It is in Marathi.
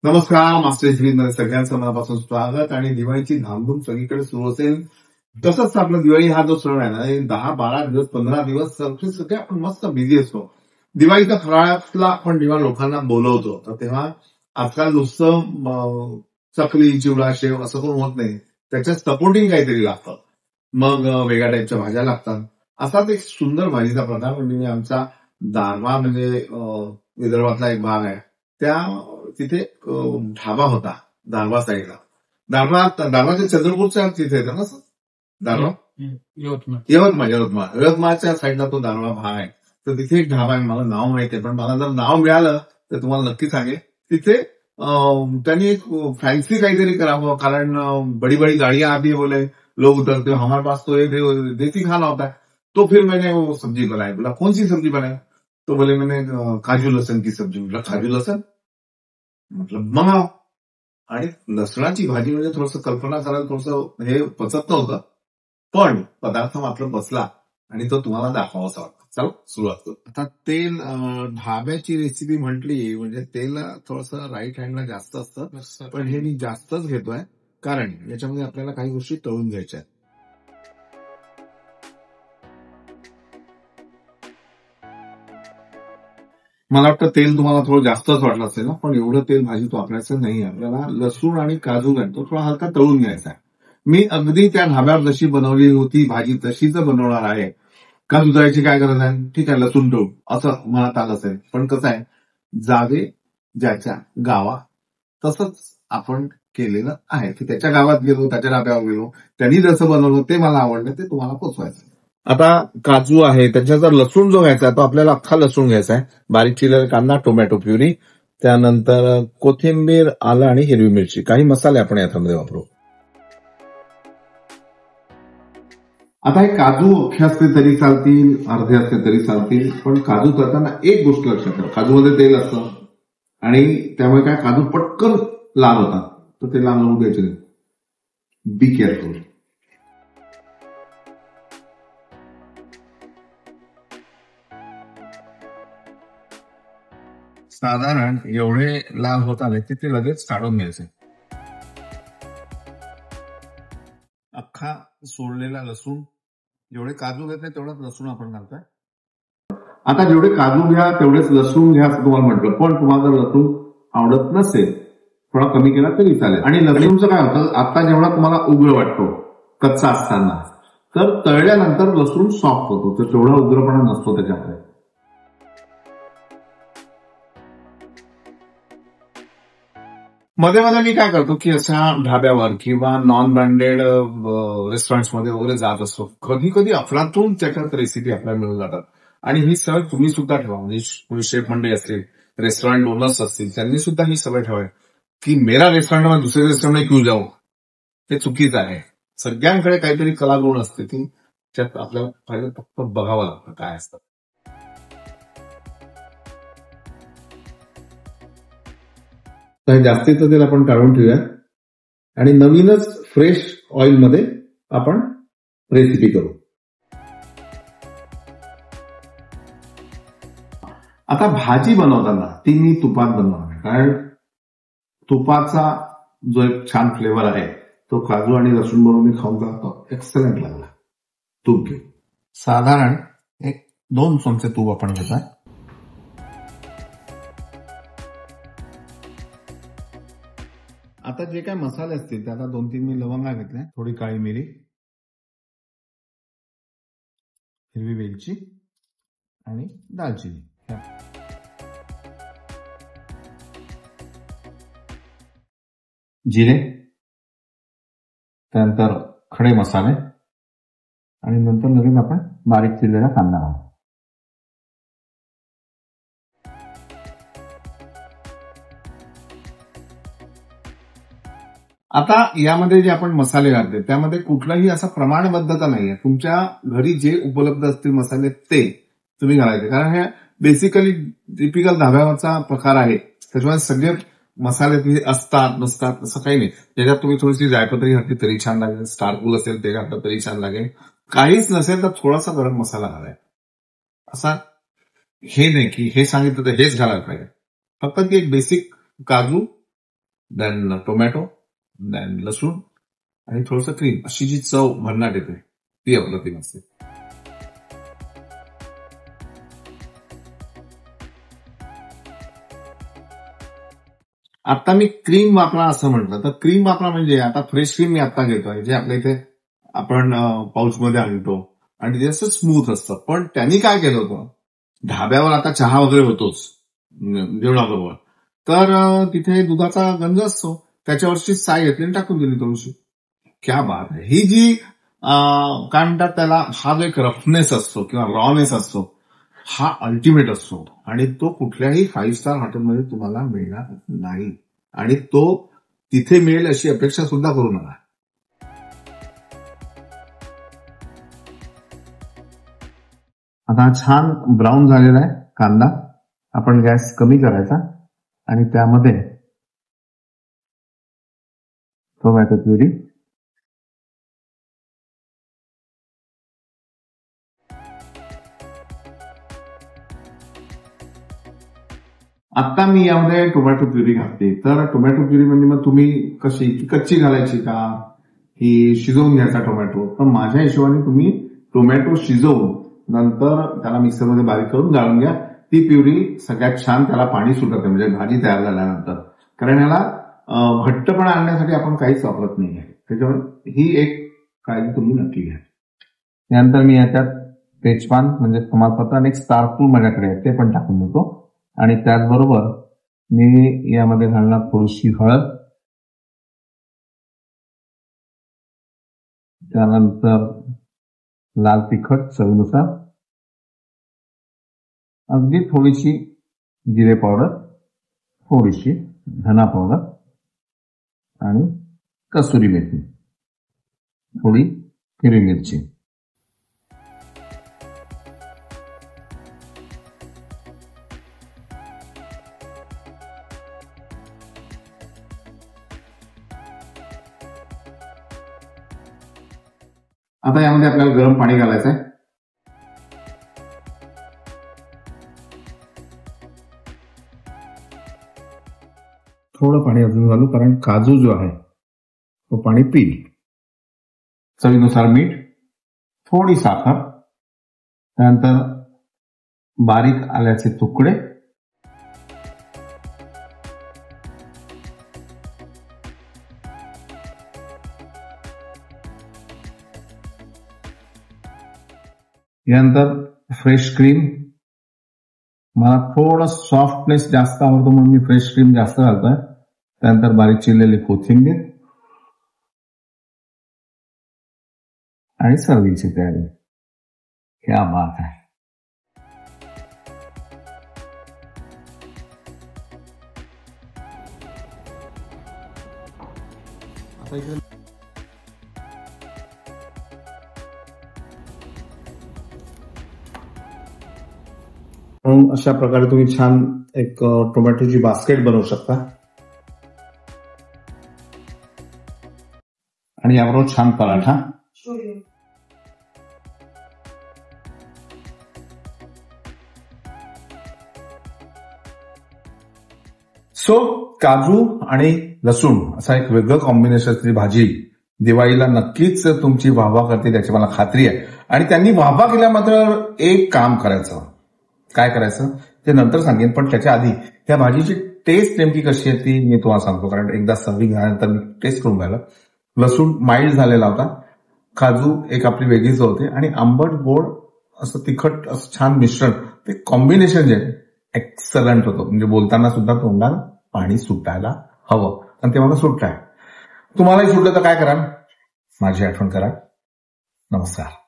नमस्कार. मास्टर श्रीमध्ये सगळ्यांचं मनापासून स्वागत. आणि दिवाळीची धामधूम सगळीकडे सुरू असेल. तसंच आपला दिवाळी हा जो सण आहे ना, 10-12 दिवस 15 दिवस सगळे आपण मस्त बिझी असतो. दिवाळीच्या फराळातला आपण जेव्हा लोकांना बोलवतो तर तेव्हा आजकाल नुसतं चकली चिवडा शेव असं पण होत नाही. त्याच्यात सपोर्टिंग काहीतरी लागतं. मग वेगळ्या टाईपच्या भाज्या लागतात. असाच एक सुंदर भाजीचा प्रकार म्हणजे आमचा दारवा म्हणजे विदर्भातला एक भाग आहे. तिथे ढाबा होता दारवा साईडला. दारवाच्या चंद्रपूरच्या तिथे येतं ना दारवा. यवतमाळच्या साईडला तो दारवा भाग आहे. तर तिथे एक ढाबा आहे. मला नाव माहिती आहे, पण मला जर नाव मिळालं तर तुम्हाला नक्की सांगेन. तिथे त्यांनी एक फॅन्सी काहीतरी करावं, कारण बड़ी बड़ी गाड़ियां आती है, बोले लोग उतरते हो, हमारे पास तो एक देसी खाना होता है. तो फिर मैंने वो सब्जी बनाई. बोला कौन सी सब्जी बनाई? तो बोले मैंने काजू लहसन की सब्जी. बोला काजू लहसन मतलब मंगाव. आणि लसणाची भाजी म्हणजे थोडंसं कल्पना करायला थोडंसं हे पचत नव्हतं, पण पदार्थ मात्र बसला आणि तो तुम्हाला दाखवावासा वाटतो. चला सुरुवात करू. आता तेल ढाब्याची रेसिपी म्हटली म्हणजे तेल थोडंसं राईट हँडला जास्त असतं, पण हे मी जास्तच घेतोय कारण याच्यामध्ये आपल्याला काही गोष्टी तळून घ्यायच्या आहेत. मला वाटतं तेल तुम्हाला थोडं जास्तच वाटलं असेल ना, पण एवढं तेल भाजीत वापरायचं नाही. आपल्याला लसूण आणि काजू घालतो थोडा हलका तळून घ्यायचा आहे. मी अगदी त्या ढाब्यावर जशी बनवली होती भाजी तशीच बनवणार आहे. काजू तळायची काय गरज आहे? ठीक आहे, लसूण तळू असं मनात आलं असेल. पण कसं आहे, जावे ज्याच्या गावा तसंच आपण केलेलं आहे, की त्याच्या गावात गेलो, त्याच्या ढाब्यावर गेलो, त्यांनी जसं बनवलं ते मला आवडलं ते तुम्हाला पोचवायचं. आता काजू आहे, त्याच्यात लसूण जो घ्यायचा तो आपल्याला अख्खा लसूण घ्यायचा आहे. बारीक चिरलेला कांदा, टोमॅटो प्युरी, त्यानंतर कोथिंबीर, आलं आणि हिरवी मिरची. काही मसाले आपण याच्यामध्ये वापरू. आता हे काजू अख्खे असते तरी चालतील, अर्धे असते तरी चालतील, पण काजू करताना एक गोष्ट लक्षात ठेवा, काजूमध्ये तेल असतं आणि त्यामुळे काय काजू पटकन लाल होतात, तर ते लाल होऊ द्यायचे नाही. Be careful. साधारण एवढे लाल होत आले की ते लगेच काढून घ्यायचे. अख्खा सोडलेला लसूण, जेवढे काजू घेतले तेवढाच लसूण आपण घालतोय. आता जेवढे काजू घ्या तेवढेच लसूण घ्या असं तुम्हाला म्हटलं, पण तुम्हाला जर लसूण आवडत नसेल थोडा कमी केला तरी चालेल. आणि लसूणचं काय होतं, आता जेवढा तुम्हाला उग्र वाटतो कच्चा असताना, तर तळल्यानंतर लसूण सॉफ्ट होतो, तर तेवढा उग्रपणा नसतो त्याच्यामध्ये. मध्ये मध्ये मी काय करतो की अशा ढाब्यावर किंवा नॉन ब्रँडेड रेस्टॉरंट्समध्ये वगैरे जात असतो. कधी कधी अफलातून त्याच्यात रेसिपी आपल्याला मिळून जातात. आणि ही सवय तुम्ही सुद्धा ठेवा. म्हणजे कोणी शेफ मंडळी असतील, रेस्टॉरंट ओनर्स असतील, त्यांनी सुद्धा ही सवय ठेवावी की मेरा रेस्टॉरंट में दुसरे रेस्टॉरंट में क्यों जाऊ. ते चुकीचं आहे. सगळ्यांकडे काहीतरी कलागुण असते, ती त्यात आपल्याला पाहिजे फक्त बघावं लागतं काय असतं. तर जास्तीचं तेल आपण काढून ठेवूया आणि नवीनच फ्रेश ऑइलमध्ये आपण रेसिपी करू. आता भाजी बनवताना ती मी तुपात बनवणार, कारण तुपाचा जो एक छान फ्लेवर आहे तो काजू आणि लसूण बरोबर मी खाऊन टाकतो, एक्सलंट लागला. तूप घेऊ. साधारण 1-2 चमचे तूप आपण घेतोय. आता जे काय मसाले असतील ते आता 2-3 मी लवंगा घेतल्या, थोडी काळी मिरी, हिरवी वेलची आणि दालचिनी, जिरे, त्यानंतर खडे मसाले आणि नंतर नवीन आपण बारीक चिरलेला कांदा घालू. आता यामध्ये जे आपण मसाले घालते त्यामध्ये कुठलाही असा प्रमाणबद्धता नाहीये. तुमच्या घरी जे उपलब्ध असतील मसाले ते तुम्ही घालायचे, कारण हे बेसिकली टिपिकल धाब्यावरचा प्रकार आहे. त्याच्यामुळे सगळे मसाले तिथे असतात नसतात असं काही नाही. त्याच्यात तुम्ही थोडीशी जायपत्री घातली तरी छान लागेल, स्टारफूल असेल ते घातलं तरी छान लागेल. काहीच नसेल तर थोडासा गरम मसाला घालाय. असा हे नाही की हे सांगितलं तर हेच घालायला पाहिजे. फक्त ती एक बेसिक काजू देन टोमॅटो, देन लसूण आणि थोडंसं क्रीम, अशी जी चव भन्नाट येते ती अप्रतिम असते. आता मी क्रीम वापरा असं म्हटलं तर क्रीम वापरा म्हणजे आता फ्रेश क्रीम मी आता घेतोय, जे आपल्या इथे आपण पाऊचमध्ये आणतो आणि ते असं स्मूथ असतं. पण त्यांनी काय केलं होतं, ढाब्यावर आता चहा वगैरे होतोच जेवणाबरोबर, तर तिथे दुधाचा गंज असतो, त्याच्यावरची साय घेतली आणि टाकून दिली थोडीशी. क्या बात आहे. ही जी काय म्हणतात त्याला, हा जो एक रफनेस असतो किंवा रॉनेस असतो, हा अल्टिमेट असतो आणि तो कुठल्याही 5 स्टार हॉटेलमध्ये तुम्हाला मिळणार नाही आणि तो तिथे मिळेल अशी अपेक्षा सुद्धा करू नका. आता छान ब्राऊन झालेला आहे कांदा. आपण गॅस कमी करायचा आणि त्यामध्ये टोमॅटो प्युरी, आता मी यामध्ये टोमॅटो प्युरी घालते. तर टोमॅटो प्युरी म्हणजे मग तुम्ही कशी, कच्ची घालायची का, ही शिजवून घ्यायचा टोमॅटो? तर माझ्या हिशोबाने तुम्ही टोमॅटो शिजवून नंतर त्याला मिक्सरमध्ये बारीक करून गाळून घ्या. ती प्युरी सगळ्यात छान त्याला पाणी सुटत म्हणजे भाजी तयार झाल्यानंतर, कारण याला घट्टपणा आणण्यासाठी आपण काहीच वापरत नाहीये. त्याच्यामुळे ही एक काळजी तुम्ही नक्की घ्या. त्यानंतर मी याच्यात तेजपान म्हणजे तमालपत्र आणि एक स्टारफूल माझ्याकडे आहे, ते पण टाकून देतो. आणि त्याचबरोबर मी यामध्ये घालणार थोडीशी हळद, त्यानंतर लाल तिखट चवीनुसार, अगदी थोडीशी जिरे पावडर, थोडीशी धना पावडर आणि कसुरी मेथी, थोडी हिरवी मिरची. आता यामध्ये आपल्याला गरम पाणी घालायचं आहे. थोडं पाणी अजून घालू, कारण काजू जो आहे तो पाणी पिईल. चवीनुसार मीठ, थोडी साखर, त्यानंतर बारीक आल्याचे तुकडे, यानंतर फ्रेश क्रीम. मला थोडं सॉफ्टनेस जास्त आवडतो म्हणून मी फ्रेश क्रीम जास्त घालतोय. त्यानंतर बारीक चिरलेली कोथिंबीर आणि सर्विंगची तयारी. क्या बात आहे. अशा प्रकारे तुम्ही छान एक टोमॅटोची बास्केट बनवू शकता आणि याबरोबर छान पराठा. सो काजू आणि लसूण असा एक वेगळं कॉम्बिनेशनची भाजी दिवाळीला नक्कीच तुमची वाहवा करते, त्याची मला खात्री आहे. आणि त्यांनी वाहवा केल्या मात्र एक काम करायचं. काय करायचं ते नंतर सांगेन, पण त्याच्या आधी त्या भाजीची टेस्ट नेमकी कशी आहे ती मी तुम्हाला सांगतो, कारण एकदा सर्विंग झाल्यानंतर मी टेस्ट करून पाहिलं. लसूण माइल्ड झालेला होता, काजू एक आपली वेगळीच होते आणि आंबट गोड असं तिखट असं छान मिश्रण, ते कॉम्बिनेशन जे एक्सलंट होतं. म्हणजे बोलताना सुद्धा तोंडाला पाणी सुटायला हवं आणि ते मला सुटत आहे. तुम्हालाही सुटलं तर काय करा, माझी आठवण करा. नमस्कार.